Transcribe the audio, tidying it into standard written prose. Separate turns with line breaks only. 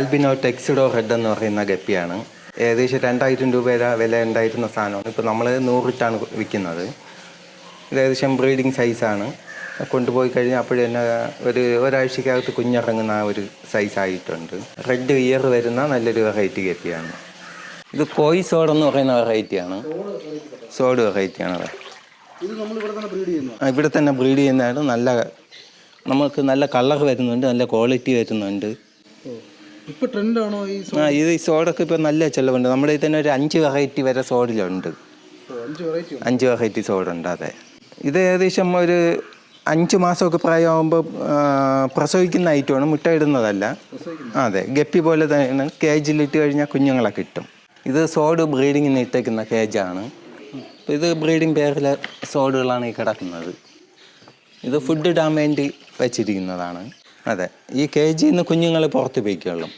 Albino tuxedo red എന്ന് പറയുന്ന ഗപ്പിയാണ്. ഏകദേശം 2000 രൂപ വില ഉണ്ടായിരുന്ന സാധനമാണ്. ഇപ്പോൾ നമ്മൾ 100 വിൽക്കുന്നത്. ഇത് ഏകദേശം ബ്രീഡിങ് സൈസാണ്. കൊണ്ടുപോയി കഴിഞ്ഞാൽ അപ്പോഴും തന്നെ ഒരാഴ്ചക്കകത്ത് കുഞ്ഞിറങ്ങുന്ന ആ ഒരു സൈസായിട്ടുണ്ട്. റെഡ് ഇയർ വരുന്ന നല്ലൊരു വെറൈറ്റി ഗപ്പിയാണ്. ഇത് കോയി സോഡ് എന്ന് പറയുന്ന വെറൈറ്റിയാണ്. സോഡ് വെറൈറ്റിയാണ്. ഇവിടെ തന്നെ ബ്രീഡ് ചെയ്യുന്നതാണ്. നമുക്ക് നല്ല കളർ വരുന്നുണ്ട്, നല്ല ക്വാളിറ്റി വരുന്നുണ്ട്.
ഇപ്പോൾ ട്രെൻഡാണോ
ഇത് ഈ സോഡൊക്കെ ഇപ്പോൾ നല്ല ചിലവുണ്ട്. നമ്മുടെ ഇതിൽ തന്നെ ഒരു 5 വെറൈറ്റി വരെ സോഡിലുണ്ട്. 5 വെറൈറ്റി സോഡുണ്ട്. അതെ, ഇത് ഏകദേശം ഒരു 5 മാസമൊക്കെ പ്രായമാകുമ്പോൾ പ്രസവിക്കുന്ന ഐറ്റമാണ്, മുട്ട ഇടുന്നതല്ല. അതെ, ഗപ്പി പോലെ തന്നെ കേജിലിട്ട് കഴിഞ്ഞാൽ കുഞ്ഞുങ്ങളെ കിട്ടും. ഇത് സോഡ് ബ്രീഡിങ്ങിന് ഇട്ടേക്കുന്ന കേജാണ്. ഇത് ബ്രീഡിങ് പേരിലെ സോഡുകളാണ് ഈ കിടക്കുന്നത്. ഇത് ഫുഡ് ഇടാൻ വേണ്ടി വെച്ചിരിക്കുന്നതാണ്. അതെ, ഈ കേജിൽ നിന്ന് കുഞ്ഞുങ്ങൾ പുറത്ത് പോയിക്കോളും.